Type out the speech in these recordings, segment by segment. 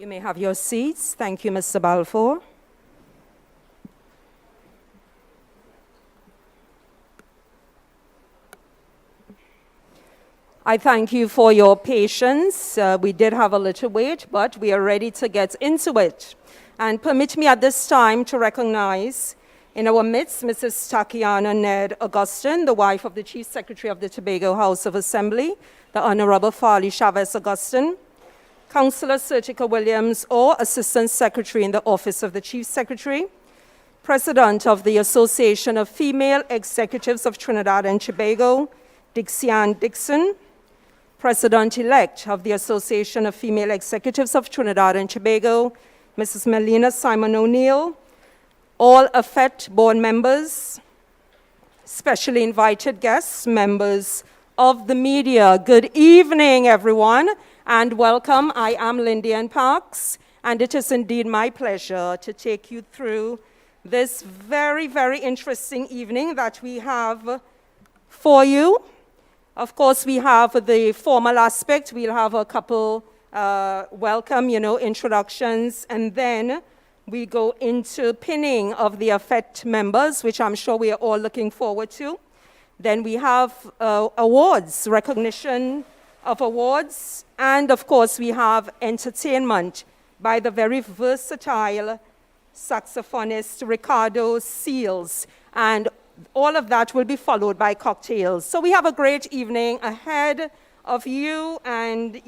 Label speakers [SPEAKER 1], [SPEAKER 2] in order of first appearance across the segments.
[SPEAKER 1] You may have your seats. Thank you, Mr. Balfour. I thank you for your patience. We did have a little wait, but we are ready to get into it. And permit me at this time to recognize in our midst Mrs. Tatiana Ned Augustin, the wife of the Chief Secretary of the Tobago House of Assembly, the Honorable Farley Chavez Augustin, Councillor Sertica Williams, or Assistant Secretary in the Office of the Chief Secretary, President of the Association of Female Executives of Trinidad and Tobago, Dixian Dixon, President-elect of the Association of Female Executives of Trinidad and Tobago, Mrs. Melina Simon O'Neill, all AFET board members, specially invited guests, members of the media. Good evening, everyone, and welcome. I am Lindian Parks, and it is indeed my pleasure to take you through this very, very interesting evening that we have for you. Of course, we have the formal aspect. We'll have a couple welcome, introductions, and then we go into pinning of the AFET members, which I'm sure we are all looking forward to. Then we have awards, recognition of awards, and of course we have entertainment by the very versatile saxophonist Ricardo Seals, and all of that will be followed by cocktails. So we have a great evening ahead of you, and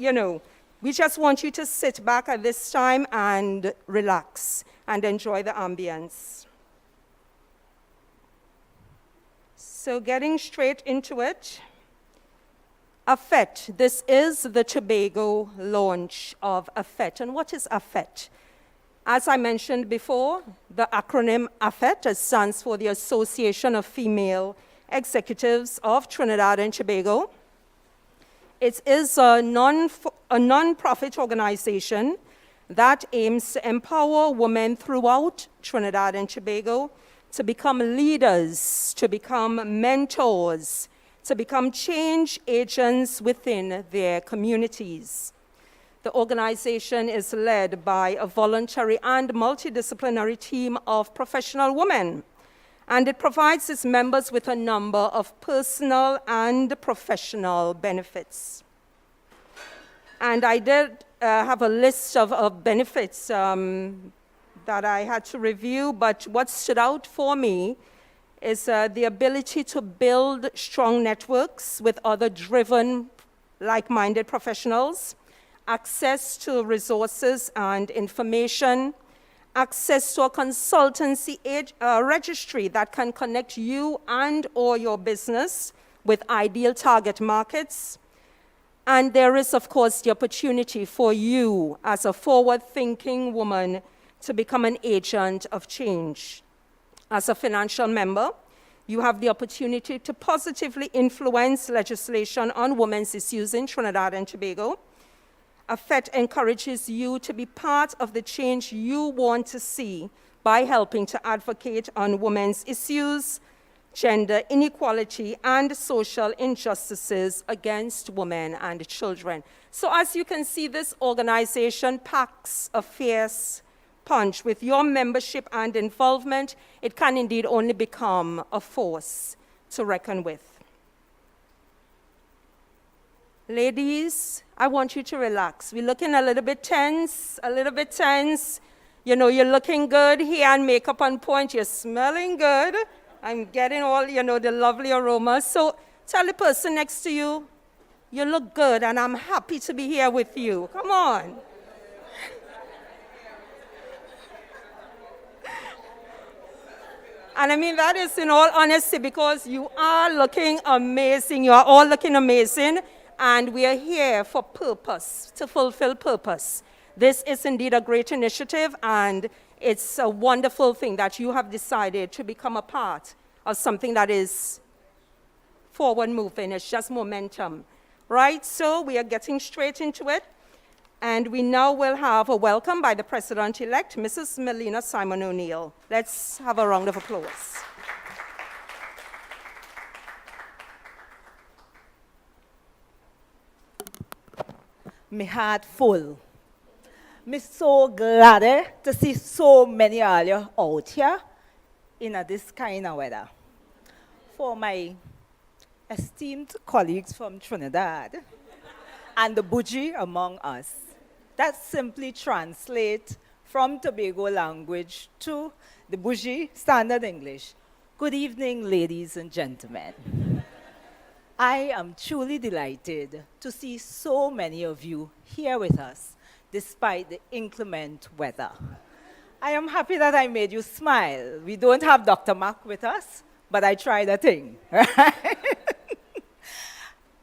[SPEAKER 1] we just want you to sit back at this time and relax and enjoy the ambience. So getting straight into it, AFET, this is the Tobago launch of AFET. And what is AFET? As I mentioned before, the acronym AFET stands for the Association of Female Executives of Trinidad and Tobago. It is a non-profit organization that aims to empower women throughout Trinidad and Tobago to become leaders, to become mentors, to become change agents within their communities. The organization is led by a voluntary and multidisciplinary team of professional women, and it provides its members with a number of personal and professional benefits. And I did have a list of benefits that I had to review, but what stood out for me is the ability to build strong networks with other driven, like-minded professionals, access to resources and information, access to a consultancy registry that can connect you and or your business with ideal target markets. And there is, of course, the opportunity for you as a forward-thinking woman to become an agent of change. As a financial member, you have the opportunity to positively influence legislation on women's issues in Trinidad and Tobago. AFET encourages you to be part of the change you want to see by helping to advocate on women's issues, gender inequality, and social injustices against women and children. So as you can see, this organization packs a fierce punch. With your membership and involvement, it can indeed only become a force to reckon with. Ladies, I want you to relax. We're looking a little bit tense. You're looking good, hair and makeup on point. You're smelling good. I'm getting all, the lovely aroma. So tell the person next to you, you look good and I'm happy to be here with you. Come on. And I mean that is in all honesty because you are looking amazing. You are all looking amazing. And we are here for purpose, to fulfill purpose. This is indeed a great initiative, and it's a wonderful thing that you have decided to become a part of something that is forward moving. It's just momentum, right? So we are getting straight into it. And we now will have a welcome by the President-elect, Mrs. Melina Simon O'Neill. Let's have a round of applause.
[SPEAKER 2] My heart full. I'm so glad to see so many of you out here in this kind of weather. For my esteemed colleagues from Trinidad and the bougie among us, that simply translates from Tobago language to the bougie standard English. Good evening, ladies and gentlemen. I am truly delighted to see so many of you here with us, despite the inclement weather. I am happy that I made you smile. We don't have Dr. Mac with us, but I tried a thing.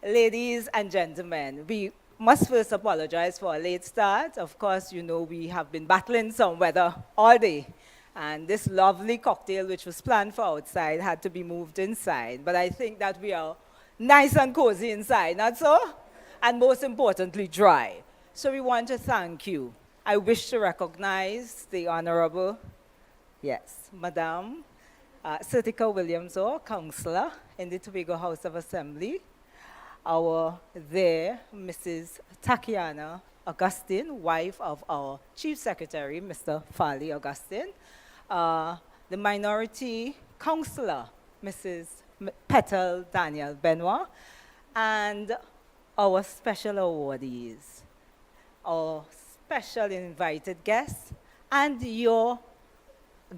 [SPEAKER 2] Ladies and gentlemen, we must first apologize for a late start. Of course, you know we have been battling some weather all day. And this lovely cocktail, which was planned for outside, had to be moved inside. But I think that we are nice and cozy inside, not so? And most importantly, dry. So we want to thank you. I wish to recognize the Honorable, yes, Madam Sertica Williams, or Councillor in the Tobago House of Assembly. Our there, Mrs. Tatiana Augustine, wife of our Chief Secretary, Mr. Farley Augustine. The Minority Councillor, Mrs. Petal Daniel Benoit, and our special awardees, our special invited guests, and your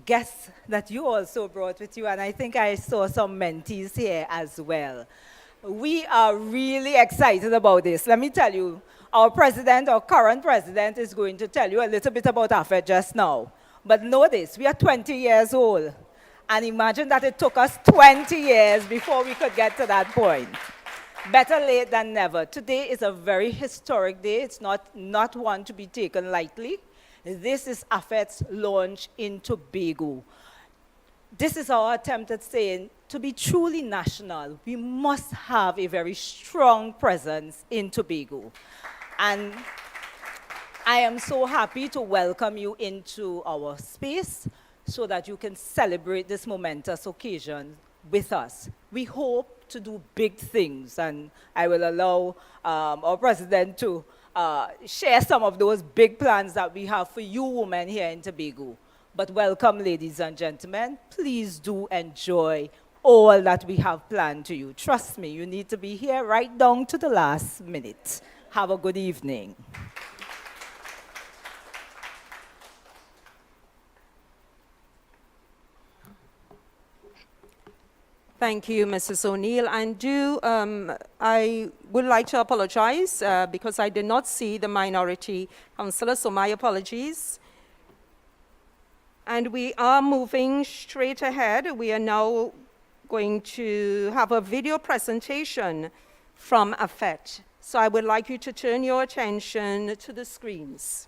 [SPEAKER 2] guests that you also brought with you, and I think I saw some mentees here as well. We are really excited about this. Let me tell you, our president, our current president, is going to tell you a little bit about AFET just now. But know this, we are 20 years old. And imagine that it took us 20 years before we could get to that point. Better late than never. Today is a very historic day. It's not one to be taken lightly. This is AFET's launch in Tobago. This is our attempt at saying, to be truly national, we must have a very strong presence in Tobago. And I am so happy to welcome you into our space so that you can celebrate this momentous occasion with us. We hope to do big things, and I will allow our president to share some of those big plans that we have for you women here in Tobago. But welcome, ladies and gentlemen. Please do enjoy all that we have planned to you. Trust me, you need to be here right down to the last minute. Have a good evening.
[SPEAKER 1] Thank you, Mrs. O'Neill. And I would like to apologize because I did not see the minority councillor, so my apologies. And we are moving straight ahead. We are now going to have a video presentation from AFET. So I would like you to turn your attention to the screens.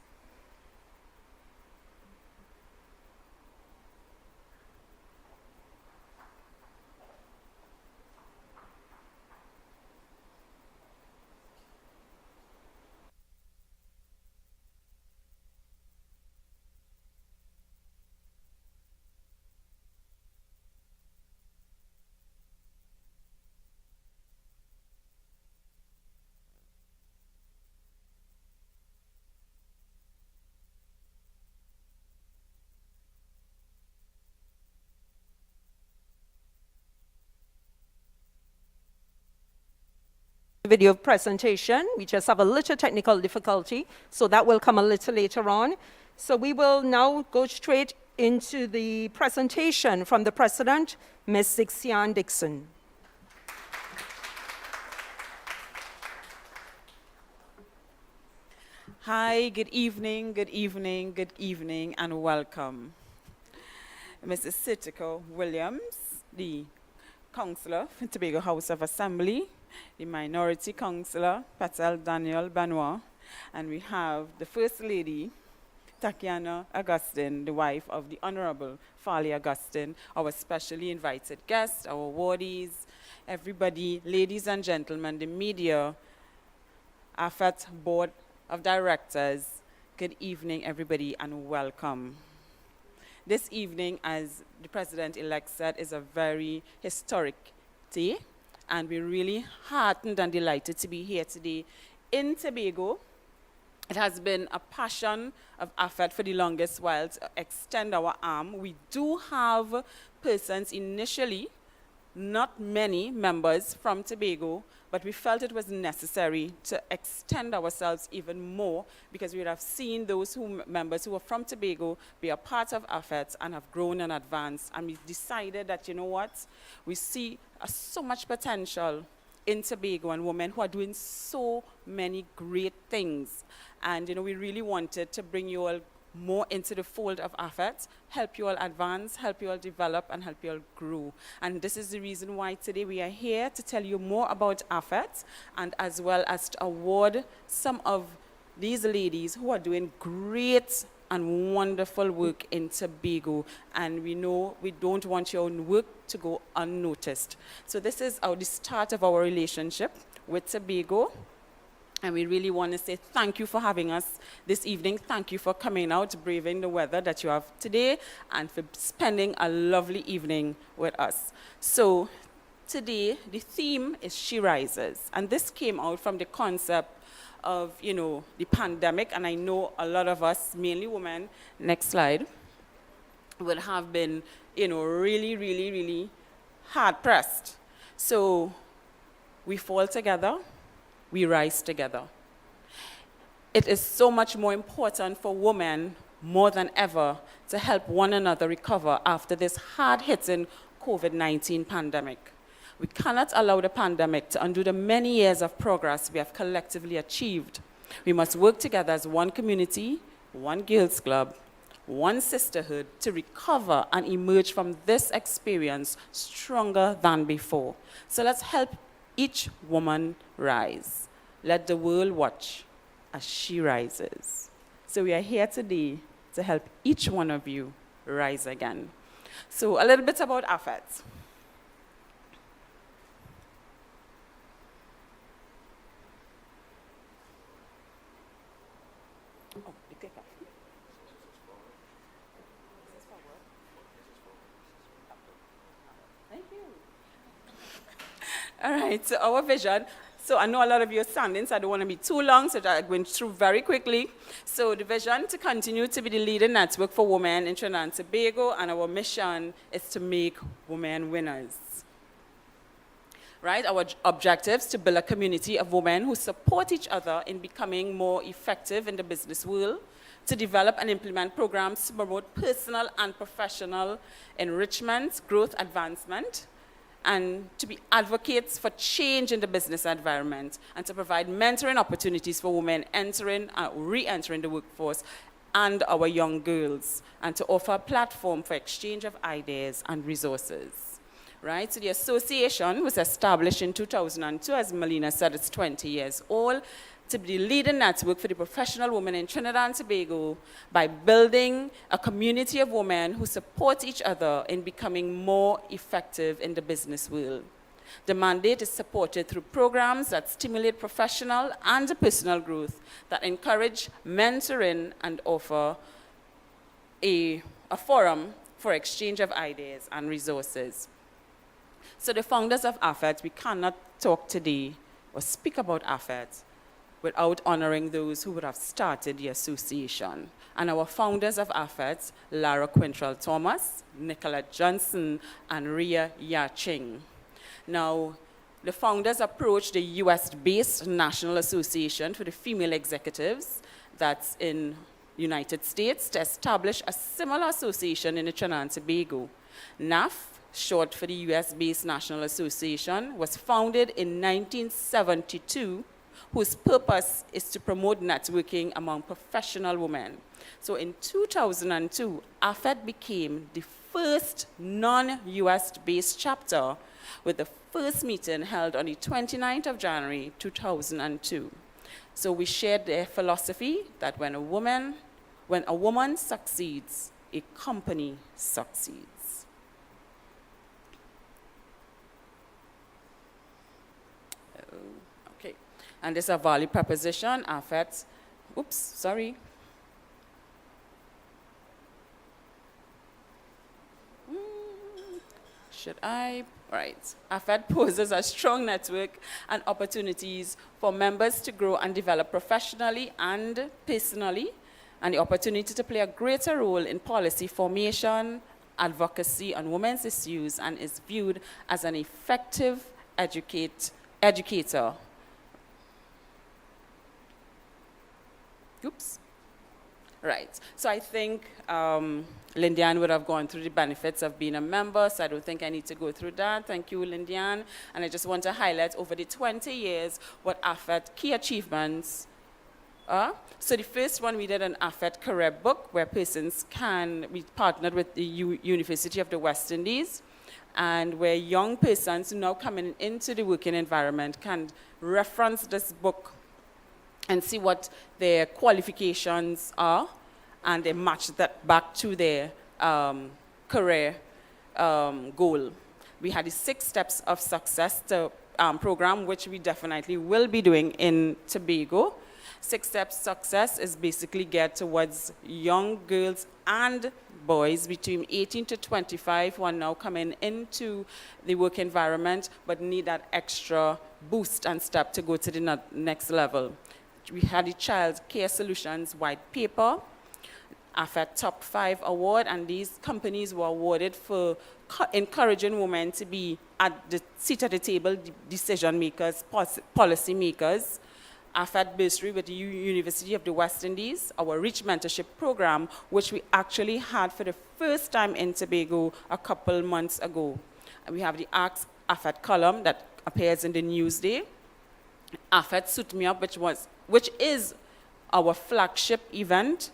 [SPEAKER 1] Video presentation. We just have a little technical difficulty, so that will come a little later on. So we will now go straight into the presentation from the President, Ms. Zixian Dixon.
[SPEAKER 3] Hi, good evening, good evening, good evening, and welcome. Mrs. Sertica Williams, the Councillor for Tobago House of Assembly, the Minority Councillor, Petal Daniel Benoit, and we have the First Lady, Tatiana Augustine, the wife of the Honorable Farley Augustine, our specially invited guests, our awardees, everybody, ladies and gentlemen, the media, AFET Board of Directors, good evening, everybody, and welcome. This evening, as the President-elect said, is a very historic day, and we're really heartened and delighted to be here today in Tobago It has been a passion of AFET for the longest while to extend our arm. We do have persons initially, not many members from Tobago, but we felt it was necessary to extend ourselves even more because we would have seen those members who were from Tobago be a part of AFET and have grown and advanced. And we decided that, you know what, we see so much potential in Tobago and women who are doing so many great things. And we really wanted to bring you all more into the fold of AFET, help you all advance, help you all develop, and help you all grow. And this is the reason why today we are here to tell you more about AFET, and as well as to award some of these ladies who are doing great and wonderful work in Tobago, and we know we don't want your own work to go unnoticed. So this is the start of our relationship with Tobago, and we really want to say thank you for having us this evening. Thank you for coming out, braving the weather that you have today, and for spending a lovely evening with us. So today, the theme is She Rises, and this came out from the concept of, the pandemic, and I know a lot of us, mainly women, next slide, would have been, really, really, really hard-pressed. So we fall together, we rise together. It is so much more important for women, more than ever, to help one another recover after this hard-hitting COVID-19 pandemic. We cannot allow the pandemic to undo the many years of progress we have collectively achieved. We must work together as one community, one girls' club, one sisterhood to recover and emerge from this experience stronger than before. So let's help each woman rise. Let the world watch as she rises. So we are here today to help each one of you rise again. So a little bit about AFET. All right, so our vision. So I know a lot of you are standing, so I don't want to be too long, so I'm going through very quickly. So the vision to continue to be the leading network for women in Trinidad and Tobago, and our mission is to make women winners. Right, our objectives to build a community of women who support each other in becoming more effective in the business world, to develop and implement programs to promote personal and professional enrichment, growth, advancement, and to be advocates for change in the business environment, and to provide mentoring opportunities for women entering and re-entering the workforce and our young girls, and to offer a platform for exchange of ideas and resources. Right, so the association was established in 2002, as Melina said, it's 20 years old, to be the leading network for the professional women in Trinidad and Tobago by building a community of women who support each other in becoming more effective in the business world. The mandate is supported through programs that stimulate professional and personal growth, that encourage mentoring and offer a forum for exchange of ideas and resources. So the founders of AFET, we cannot talk today or speak about AFET without honoring those who would have started the association. And our founders of AFET, Lara Quintrell Thomas, Nicolette Johnson, and Ria Yaching. Now, the founders approached the US-based National Association for the Female Executives that's in United States to establish a similar association in Trinidad and Tobago. NAF, short for the US-based National Association, was founded in 1972, whose purpose is to promote networking among professional women. So in 2002, AFET became the first non-US-based chapter, with the first meeting held on the 29th of January, 2002. So we shared their philosophy that when a woman succeeds, a company succeeds. Okay, and this is a value proposition, AFET. Oops, sorry. Should I Right. AFET poses a strong network and opportunities for members to grow and develop professionally and personally, and the opportunity to play a greater role in policy formation, advocacy on women's issues, and is viewed as an effective educator. Oops. Right. So I think Lindian would have gone through the benefits of being a member, so I don't think I need to go through that. Thank you, Lindian. And I just want to highlight over the 20 years what AFET key achievements are. So the first one, we did an AFET career book where persons we partnered with the University of the West Indies, and where young persons who now coming into the working environment can reference this book and see what their qualifications are, and they match that back to their career goal. We had the 6 steps of success program, which we definitely will be doing in Tobago. 6 steps success is basically geared towards young girls and boys between 18 to 25 who are now coming into the work environment but need that extra boost and step to go to the next level. We had the Child Care Solutions white paper, AFET Top 5 award, and these companies were awarded for encouraging women to be at the seat at the table, decision makers, policy makers. AFET bursary with the University of the West Indies, our Reach Mentorship Program, which we actually had for the first time in Tobago a couple months ago. And we have the Ask AFET column that appears in the Newsday. AFET Suit Me Up, which is our flagship event,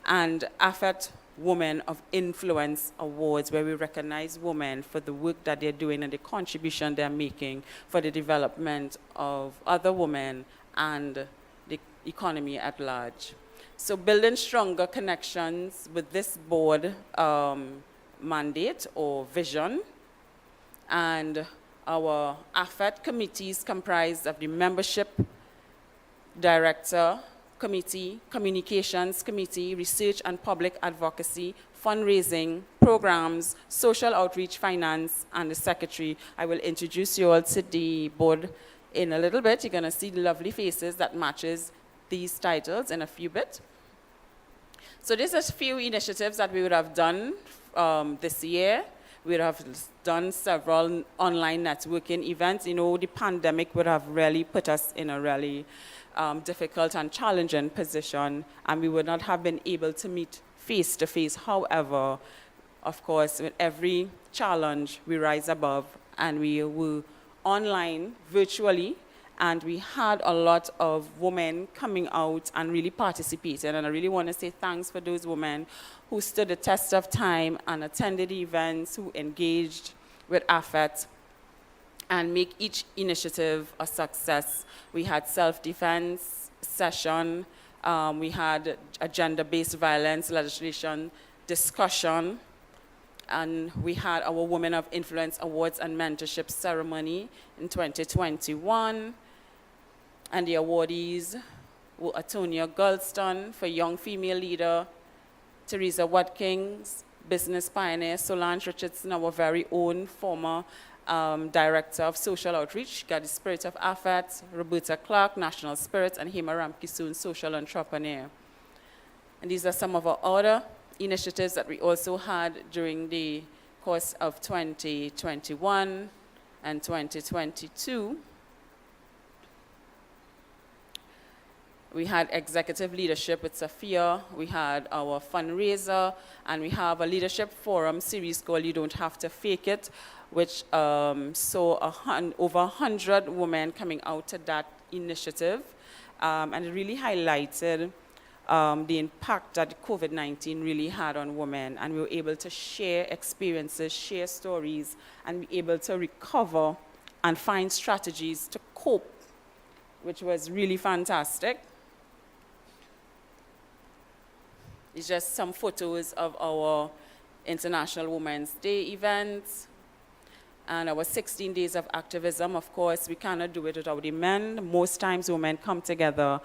[SPEAKER 3] and AFET Women of Influence Awards, where we recognize women for the work that they're doing and the contribution they're making for the development of other women and the economy at large. So building stronger connections with this board mandate or vision, and our AFET committees comprised of the membership director committee, communications committee, research and public advocacy, fundraising, programs, social outreach, finance, and the secretary. I will introduce you all to the board in a little bit. You're going to see the lovely faces that matches these titles in a few bit. So these are a few initiatives that we would have done this year. We would have done several online networking events. You know, the pandemic would have really put us in a really difficult and challenging position, and we would not have been able to meet face to face. However, of course, with every challenge, we rise above, and we were online virtually, and we had a lot of women coming out and really participating. And I really want to say thanks for those women who stood the test of time and attended the events, who engaged with AFET and make each initiative a success. We had self-defense session, we had a gender-based violence legislation discussion, and we had our Women of Influence Awards and Mentorship ceremony in 2021. And the awardees were Atonia Goldstone for Young Female Leader, Teresa Watkins, Business Pioneer, Solange Richardson, our very own former Director of Social Outreach, got the Spirit of AFET, Roberta Clark, National Spirit, and Hema Ramkisoon, Social Entrepreneur. And these are some of our other initiatives that we also had during the course of 2021 and 2022. We had executive leadership with Sophia, we had our fundraiser, and we have a leadership forum series called You Don't Have to Fake It, which saw over 100 women coming out to that initiative. And it really highlighted the impact that COVID-19 really had on women. And we were able to share experiences, share stories, and be able to recover and find strategies to cope, which was really fantastic. It's just some photos of our International Women's Day events and our 16 days of activism. Of course, we cannot do it without the men. Most times women come together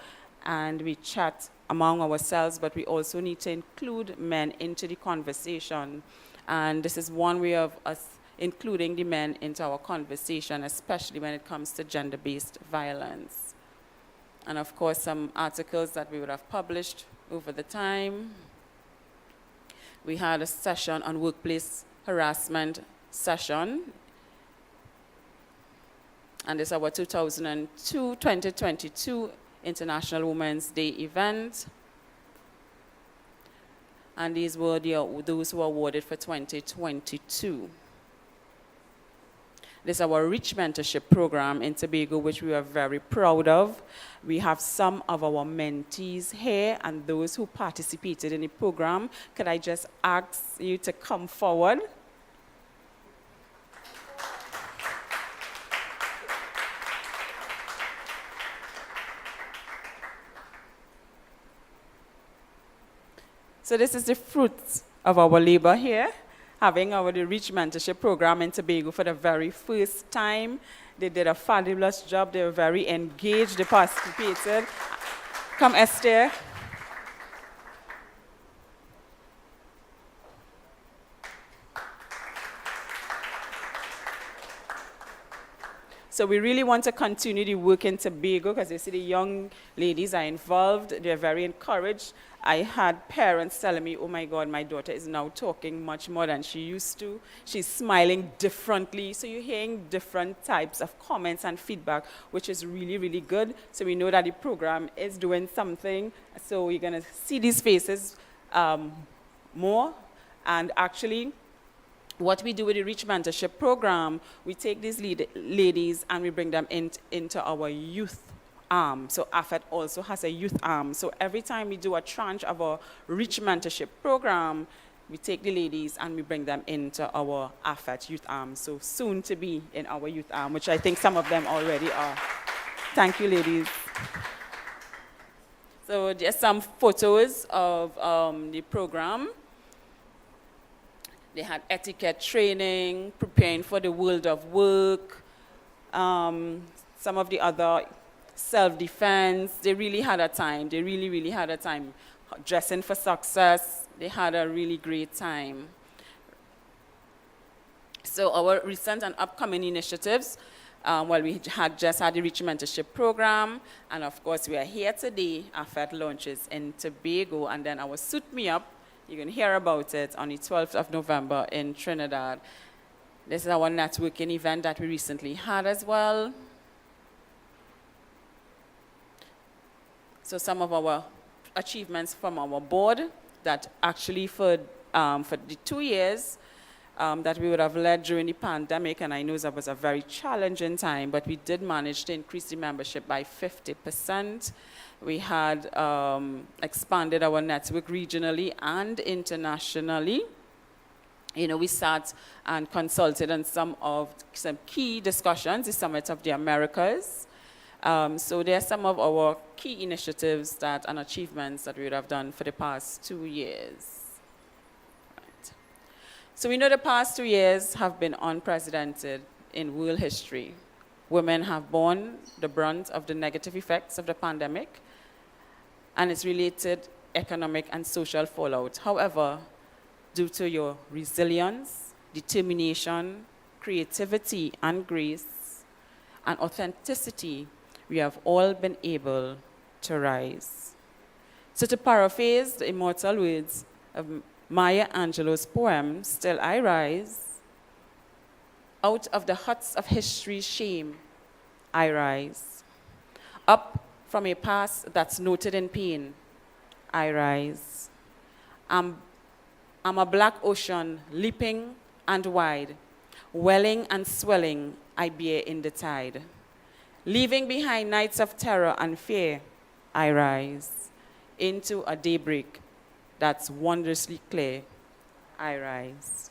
[SPEAKER 3] and we chat among ourselves, but we also need to include men into the conversation. And this is one way of us including the men into our conversation, especially when it comes to gender-based violence. And of course, some articles that we would have published over the time. We had a session on workplace harassment session. And this is our 2022 International Women's Day event. And these were those who were awarded for 2022. This is our Rich Mentorship Program in Tobago, which we are very proud of. We have some of our mentees here and those who participated in the program. Could I just ask you to come forward? So this is the fruits of our labor here, having the Rich Mentorship Program in Tobago for the very first time. They did a fabulous job. They were very engaged. They participated. Come, Esther. So we really want to continue the work in Tobago because you see the young ladies are involved. They're very encouraged. I had parents telling me, oh my God, my daughter is now talking much more than she used to. She's smiling differently. So you're hearing different types of comments and feedback, which is really, really good. So we know that the program is doing something. So we're going to see these faces more. And actually, what we do with the Rich Mentorship Program, we take these ladies and we bring them into our youth arm. So AFET also has a youth arm. So every time we do a tranche of our Rich Mentorship Program, we take the ladies and we bring them into our AFET youth arm. So soon to be in our youth arm, which I think some of them already are. Thank you, ladies. So just some photos of the program. They had etiquette training, preparing for the world of work, some of the other self-defense. They really had a time. They really, really had a time. Dressing for success. They had a really great time. So our recent and upcoming initiatives, we had just had the Rich Mentorship Program, and of course we are here today. AFET launches in Tobago, and then our Suit Me Up. You can hear about it on the 12th of November in Trinidad. This is our networking event that we recently had as well. So some of our achievements from our board that actually for the 2 years that we would have led during the pandemic, and I know that was a very challenging time, but we did manage to increase the membership by 50%. We had expanded our network regionally and internationally. You know, we sat and consulted on some key discussions, the Summit of the Americas. So there are some of our key initiatives and achievements that we would have done for the past 2 years. Right. So we know the past 2 years have been unprecedented in world history. Women have borne the brunt of the negative effects of the pandemic and its related economic and social fallout. However, due to your resilience, determination, creativity, and grace, and authenticity, we have all been able to rise. So to paraphrase the immortal words of Maya Angelou's poem, Still I Rise, out of the huts of history's shame, I rise. Up from a past that's noted in pain, I rise. I'm a black ocean, leaping and wide, welling and swelling, I bear in the tide. Leaving behind nights of terror and fear, I rise. Into a daybreak that's wondrously clear, I rise.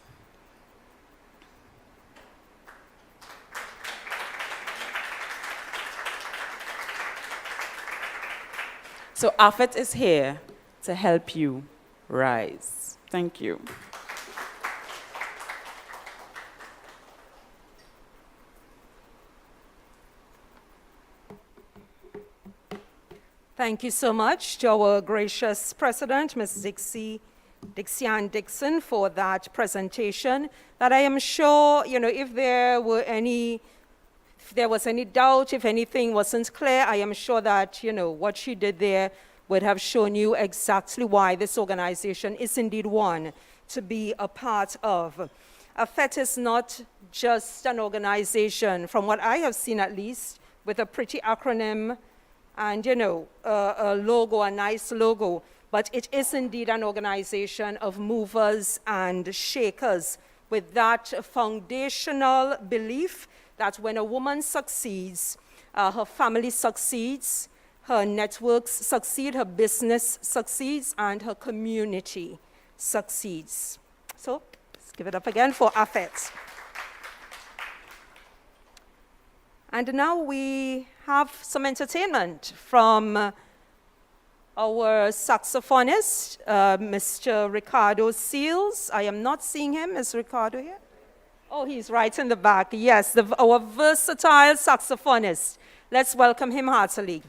[SPEAKER 3] So AFET is here to help you rise. Thank you.
[SPEAKER 1] Thank you so much to our gracious president, Ms. Dixie Dixian Dixon for that presentation. That I am sure, if there was any doubt, if anything wasn't clear, I am sure that, what she did there would have shown you exactly why this organization is indeed one to be a part of. AFET is not just an organization, from what I have seen at least, with a pretty acronym and, a logo, a nice logo, but it is indeed an organization of movers and shakers with that foundational belief that when a woman succeeds, her family succeeds, her networks succeed, her business succeeds, and her community succeeds. So let's give it up again for AFET. And now we have some entertainment from our saxophonist, Mr. Ricardo Seals. I am not seeing him. Is Ricardo here? Oh, he's right in the back. Yes, our versatile saxophonist. Let's welcome him heartily.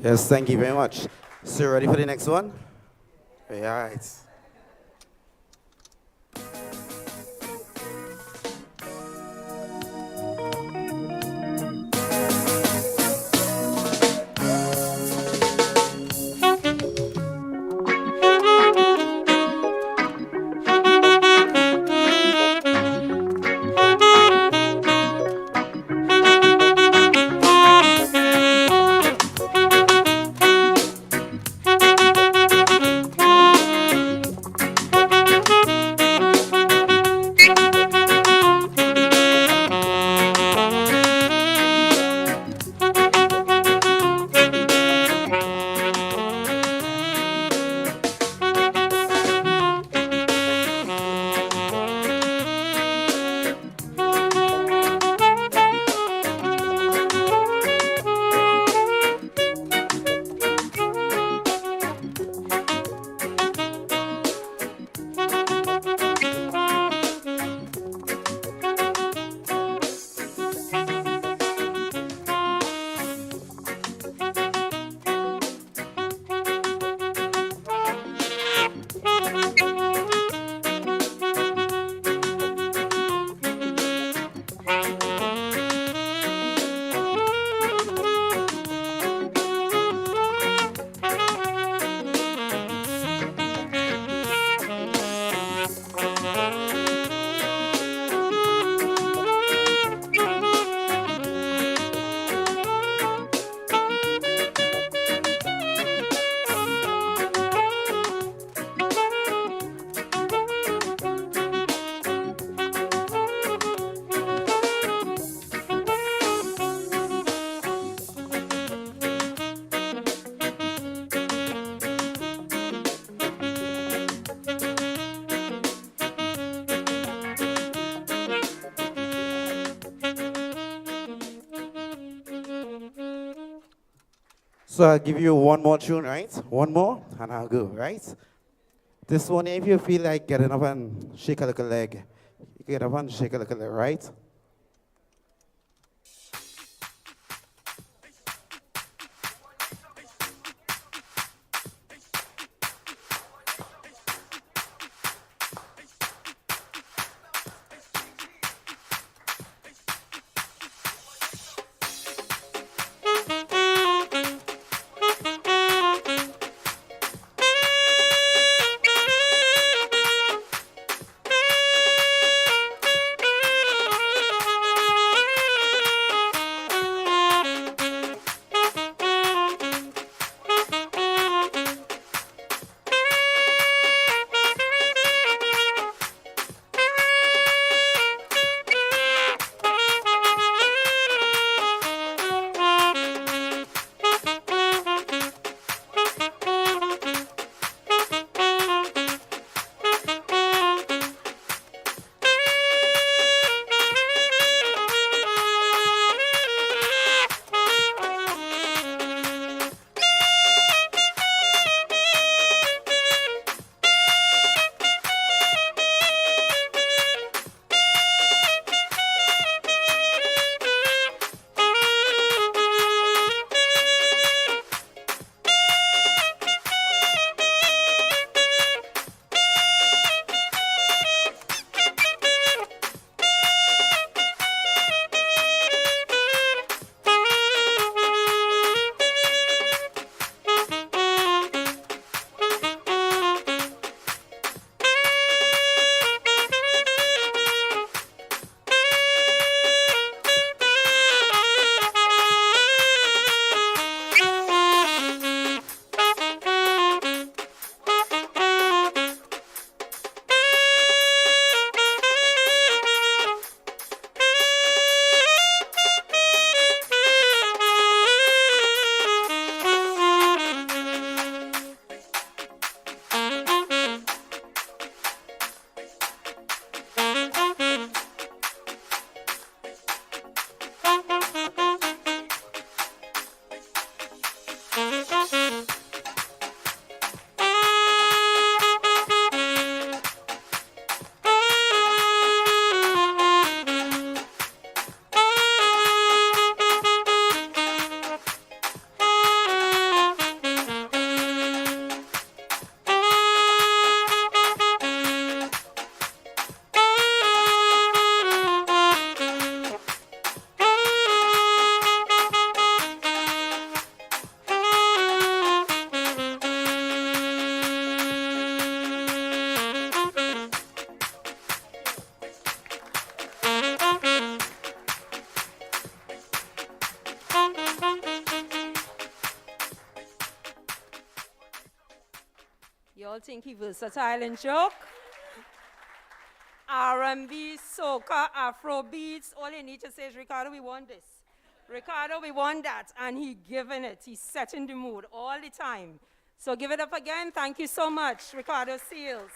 [SPEAKER 4] Yes, thank you very much. So, ready for the next one? All right. So I'll give you one more tune, right? One more, and I'll go, right? This one, if you feel like getting up and shake a little leg, you get up and shake a little leg, right?
[SPEAKER 1] You all think he versatile and joke? R&B, soca, Afro beats. All you need to say is, Ricardo, we want this. Ricardo, we want that. And he giving it. He's setting the mood all the time. So give it up again. Thank you so much, Ricardo Seals.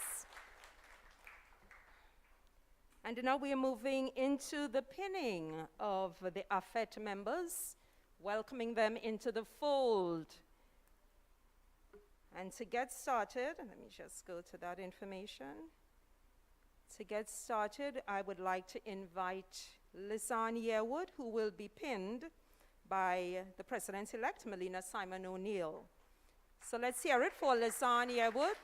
[SPEAKER 1] And now we are moving into the pinning of the AFET members, welcoming them into the fold. And to get started, let me just go to that information. To get started, I would like to invite Lizanne Yearwood, who will be pinned by the President-elect, Melina Simon O'Neill. So let's hear it for Lizanne Yearwood.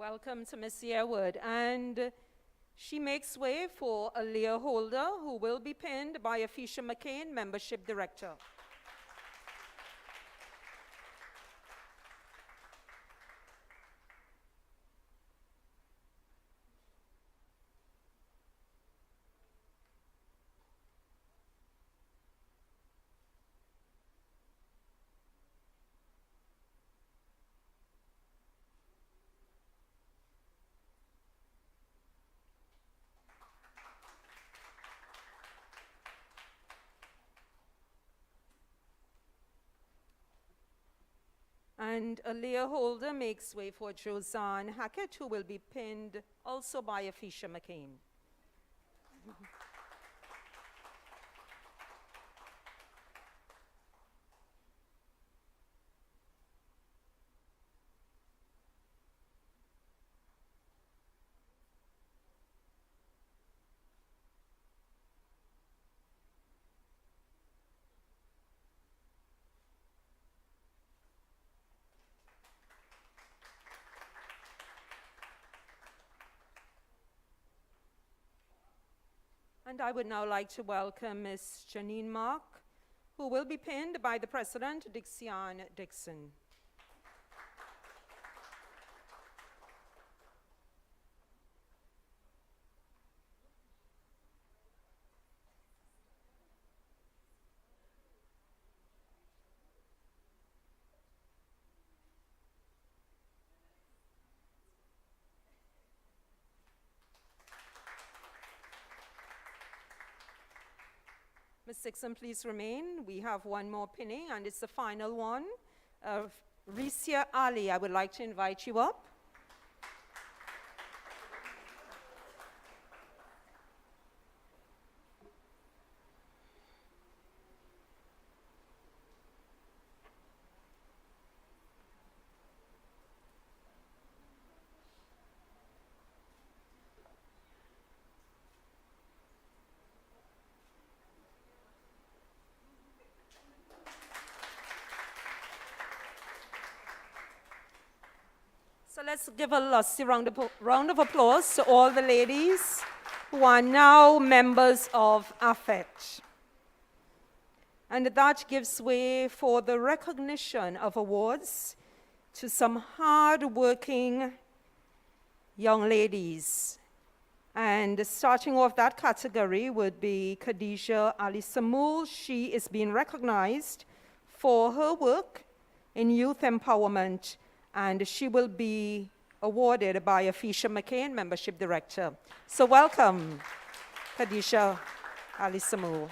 [SPEAKER 1] Welcome to Miss Yearwood. And she makes way for a Lear holder who will be pinned by Afisha McCain, Membership Director. And a layer holder makes way for Josanne Hackett, who will be pinned also by Afisha McCain. And I would now like to welcome Ms. Janine Mark, who will be pinned by the President, Dixian Dixon. Ms. Dixon, please remain. We have one more pinning, and it's the final one. Ricia Ali, I would like to invite you up. So let's give a lusty round of applause to all the ladies who are now members of AFET. And that gives way for the recognition of awards to some hard-working young ladies. And starting off that category would be Khadija Ali Samul. She is being recognized for her work in youth empowerment, and she will be awarded by Afisha McCain, Membership Director. So welcome, Khadija Ali Samul.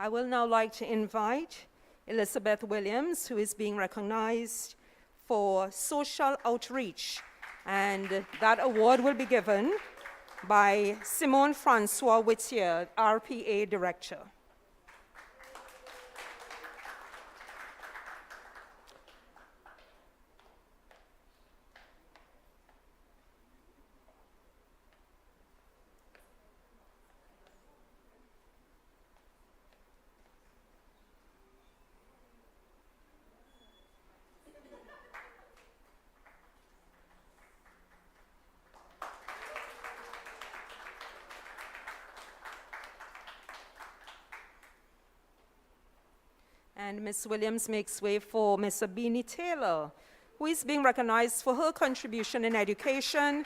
[SPEAKER 1] I will now like to invite Elizabeth Williams, who is being recognized for social outreach. And that award will be given by Simone Francois Whittier, RPA Director. And Ms. Williams makes way for Ms. Abini Taylor, who is being recognized for her contribution in education,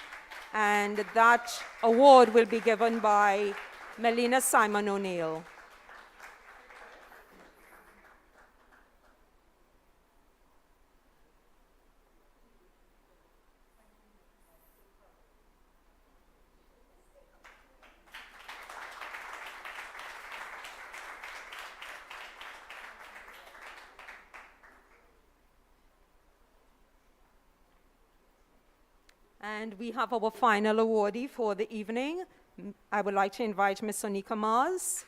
[SPEAKER 1] and that award will be given by Melina Simon O'Neill. And we have our final awardee for the evening. I would like to invite Ms. Sonika Mars,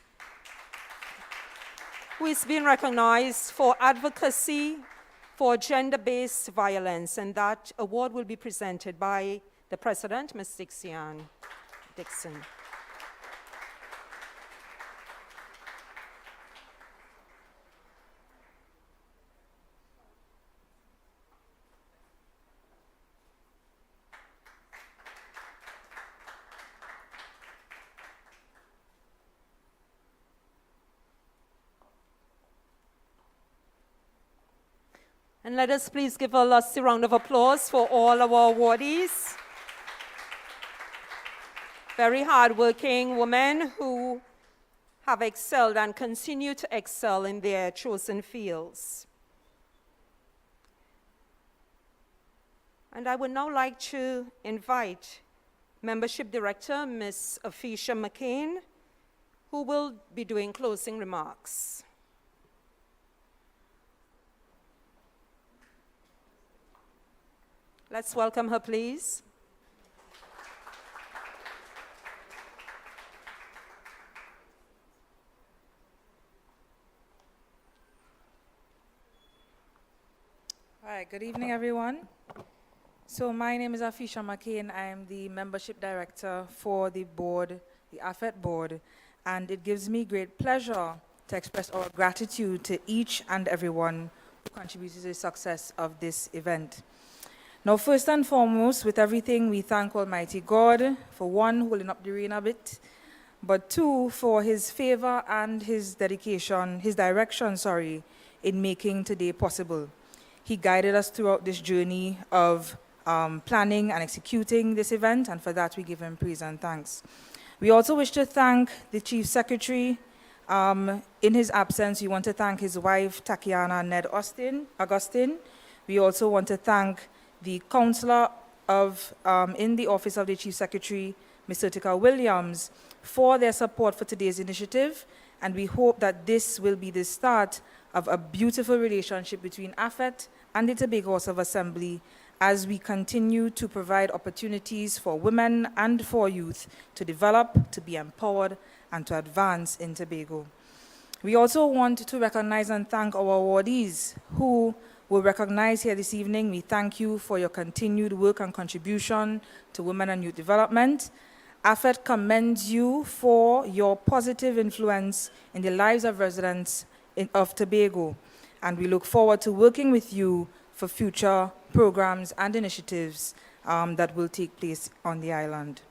[SPEAKER 1] who is being recognized for advocacy for gender-based violence, and that award will be presented by the President, Ms. Dixian Dixon. And let us please give a lusty round of applause for all our awardees. Very hardworking women who have excelled and continue to excel in their chosen fields. And I would now like to invite Membership Director, Ms. Afetts McCain, who will be doing closing remarks. Let's welcome her, please.
[SPEAKER 5] All right, good evening, everyone. So my name is Afetts McCain. I am the Membership Director for the board, the AFET board, and it gives me great pleasure to express our gratitude to each and everyone who contributed to the success of this event. Now, first and foremost, with everything, we thank Almighty God for one, holding up the rain a bit, but two, for his favor and his dedication, his direction, in making today possible. He guided us throughout this journey of planning and executing this event, and for that we give him praise and thanks. We also wish to thank the Chief Secretary. In his absence, we want to thank his wife, Tatiana Ned Augustine. We also want to thank the Counselor in the Office of the Chief Secretary, Ms. Tika Williams, for their support for today's initiative, and we hope that this will be the start of a beautiful relationship between AFET and the Tobago House of Assembly as we continue to provide opportunities for women and for youth to develop, to be empowered, and to advance in Tobago. We also want to recognize and thank our awardees who were recognized here this evening. We thank you for your continued work and contribution to women and youth development. AFET commends you for your positive influence in the lives of residents of Tobago, and we look forward to working with you for future programs and initiatives that will take place on the island.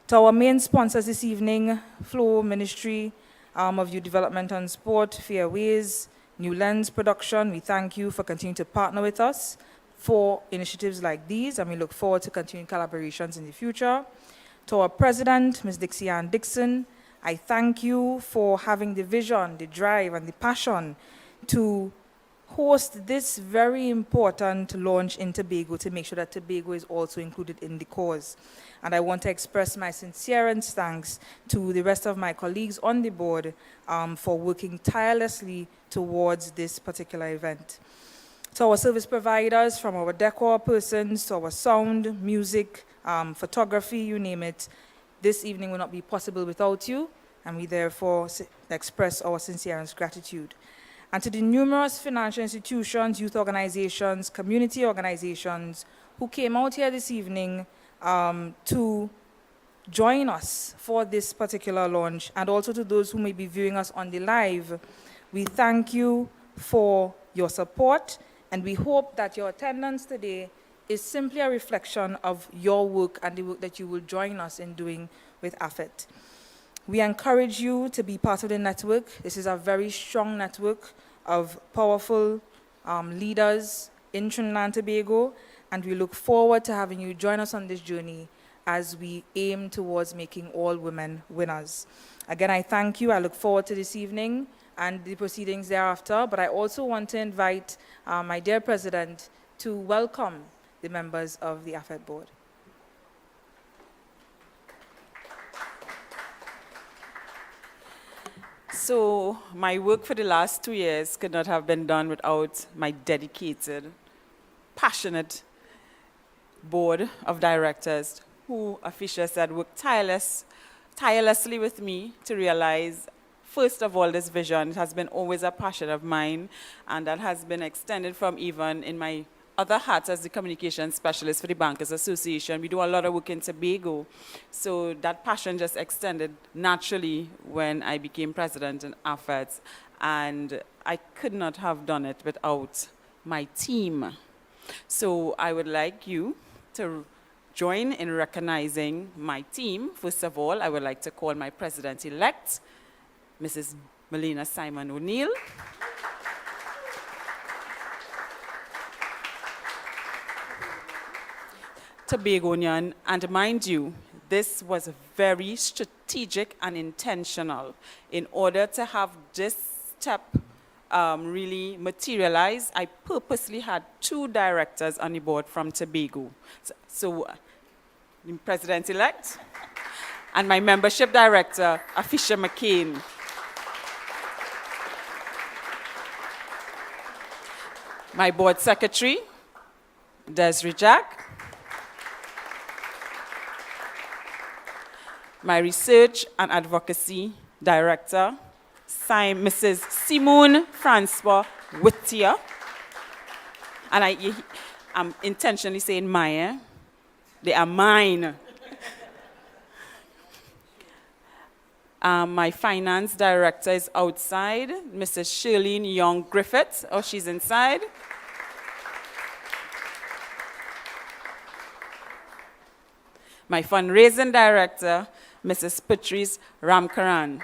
[SPEAKER 5] To our main sponsors this evening, Flow Ministry of Youth Development and Sport, Fairways, New Lens Production, we thank you for continuing to partner with us for initiatives like these, and we look forward to continuing collaborations in the future. To our president, Ms. Dixie Ann Dixon, I thank you for having the vision, the drive, and the passion to host this very important launch in Tobago to make sure that Tobago is also included in the cause. And I want to express my sincerest thanks to the rest of my colleagues on the board for working tirelessly towards this particular event. To our service providers, from our decor persons to our sound, music, photography, you name it, this evening will not be possible without you, and we therefore express our sincerest gratitude. And to the numerous financial institutions, youth organizations, community organizations who came out here this evening to join us for this particular launch, and also to those who may be viewing us on the live, we thank you for your support, and we hope that your attendance today is simply a reflection of your work and the work that you will join us in doing with AFET. We encourage you to be part of the network. This is a very strong network of powerful leaders in Trinidad and Tobago, and we look forward to having you join us on this journey as we aim towards making all women winners. Again, I thank you. I look forward to this evening and the proceedings thereafter, but I also want to invite my dear president to welcome the members of the AFET board.
[SPEAKER 3] So my work for the last 2 years could not have been done without my dedicated, passionate board of directors who, Afisha said, worked tirelessly with me to realize, first of all, this vision. It has been always a passion of mine, and that has been extended from even in my other hats as the communications specialist for the Bankers Association. We do a lot of work in Tobago, so that passion just extended naturally when I became president in Afetts, and I could not have done it without my team. So I would like you to join in recognizing my team. First of all, I would like to call my president-elect, Mrs. Melina Simon O'Neill. Tobagonian, and mind you, this was very strategic and intentional. In order to have this step really materialize, I purposely had 2 directors on the board from Tobago. So the President-elect and my membership director, Afisha McCain. My board secretary, Desiree Jack. My research and advocacy director, Mrs. Simone Francois Whittier. And I'm intentionally saying Maya. They are mine. My finance director is outside, Mrs. Shirlene Young Griffith. Oh, she's inside. My fundraising director, Mrs. Patrice Ramkaran.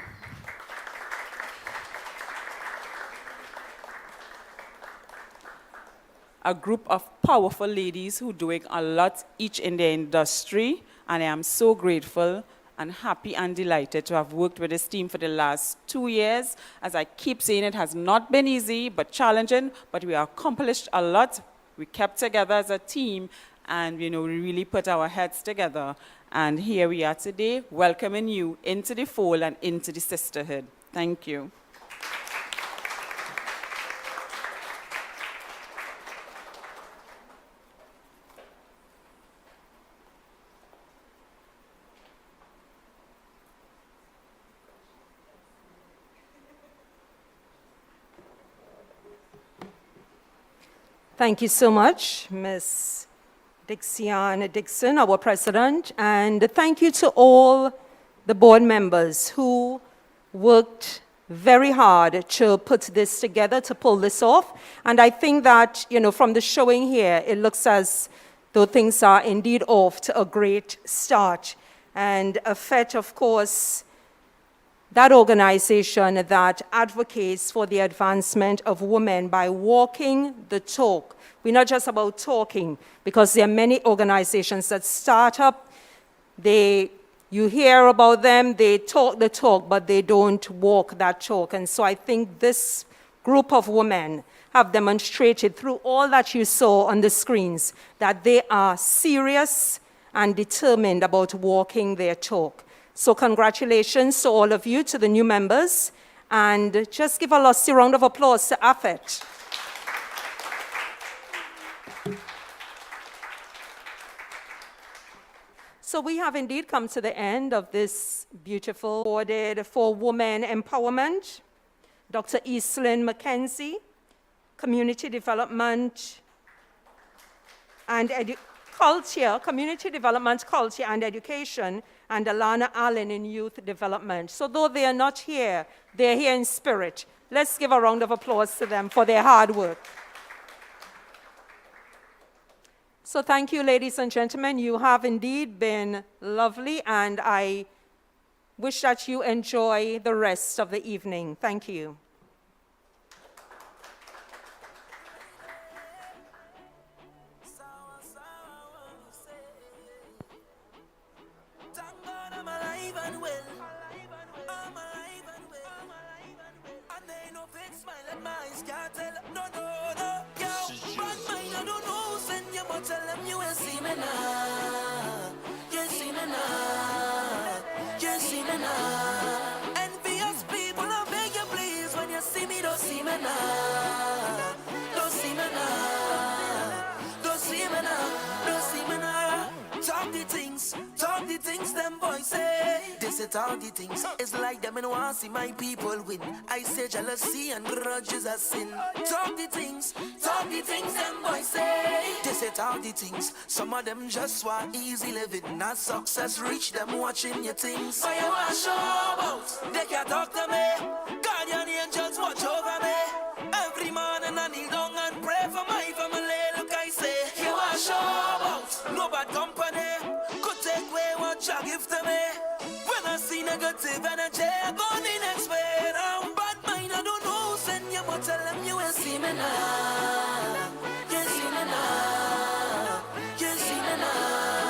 [SPEAKER 3] A group of powerful ladies who are doing a lot each in their industry, and I am so grateful and happy and delighted to have worked with this team for the last 2 years. As I keep saying, it has not been easy, but challenging, but we accomplished a lot. We kept together as a team, and we really put our heads together. And here we are today, welcoming you into the fold and into the sisterhood. Thank you.
[SPEAKER 1] Thank you so much, Ms. Dixiana Dixon, our president, and thank you to all the board members who worked very hard to put this together, to pull this off. And I think that, from the showing here, it looks as though things are indeed off to a great start. And AFET, of course, that organization that advocates for the advancement of women by walking the talk. We're not just about talking, because there are many organizations that start up, you hear about them, they talk the talk, but they don't walk that talk. And so I think this group of women have demonstrated through all that you saw on the screens that they are serious and determined about walking their talk. So congratulations to all of you, to the new members, and just give a lusty round of applause to AFET. So we have indeed come to the end of this beautiful awarded for women empowerment. Dr. Eastlyn McKenzie, community development and community development, culture and education, and Alana Allen in youth development. So though they are not here, they're here in spirit. Let's give a round of applause to them for their hard work. So thank you, ladies and gentlemen. You have indeed been lovely, and I wish that you enjoy the rest of the evening. Thank you.
[SPEAKER 6] Tell them you ain't see me now. You ain't see me now. You ain't see me now. Envious people, I beg you please. When you see me, don't see me now. Don't see me now. Don't see me now. Don't see me now. Talk the things them boys say. They say talk the things. It's like them and want to see my people win. I say jealousy and grudges are sin. Talk the things them boys say. They say talk the things. Some of them just want easy living. Not success reach them watching your things. So you want show about. They can't talk to me. Guardian angels watch over me. Every morning I kneel down and pray for my family. Look, I say, you want show about. No bad company could take away what you give to me. When I see negative energy, I go the next way now. Bad mind, I don't know. Send you, but tell them you ain't see me now. You ain't see me now. You ain't see me now.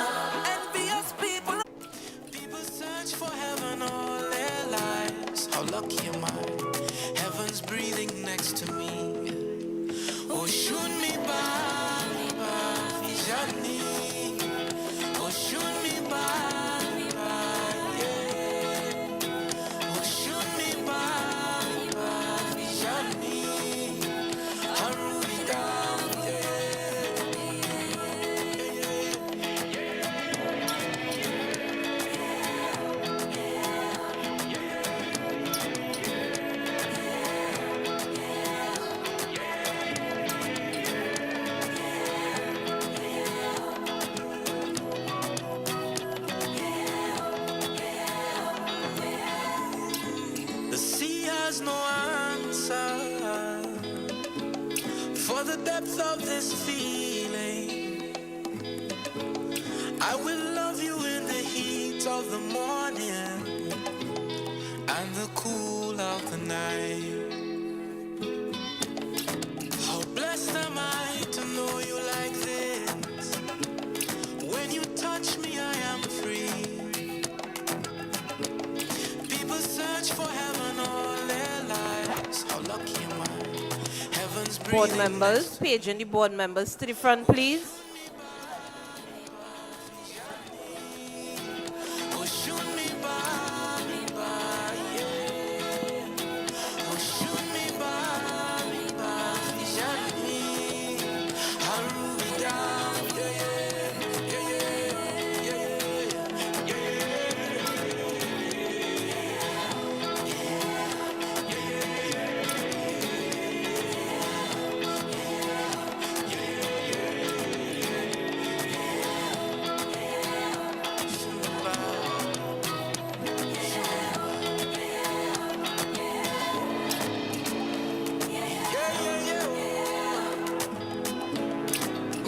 [SPEAKER 6] will love you in the heat of the morning and the cool of the night. How blessed am I to know you like this. When you touch me, I am free. People search for heaven all their lives. How lucky am I? Heaven's
[SPEAKER 7] Board
[SPEAKER 6] breathing
[SPEAKER 7] members,
[SPEAKER 6] next.
[SPEAKER 7] paging the board members to the front, please.
[SPEAKER 6] Oh, shoot me by, yeah. Oh, shoot me by, yeah. I'll rule it down, yeah, yeah, yeah, yeah, yeah, yeah.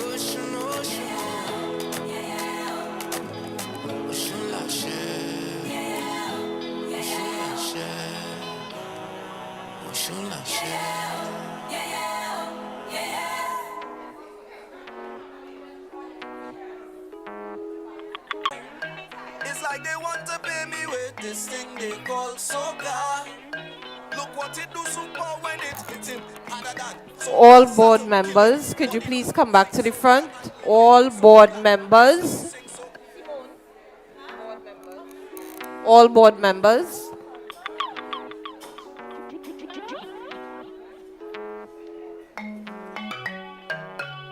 [SPEAKER 6] Ocean, ocean, ocean la chair, ocean la chair, ocean la chair. It's like they want to pay me with this thing they call soca. Look what it do super when it hits him harder than so.
[SPEAKER 7] All board members, could you please come back to the front? All board members. All board members.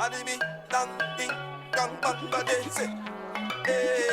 [SPEAKER 6] Anime, dang, ding, gang, bang, ba, de, say. Hey.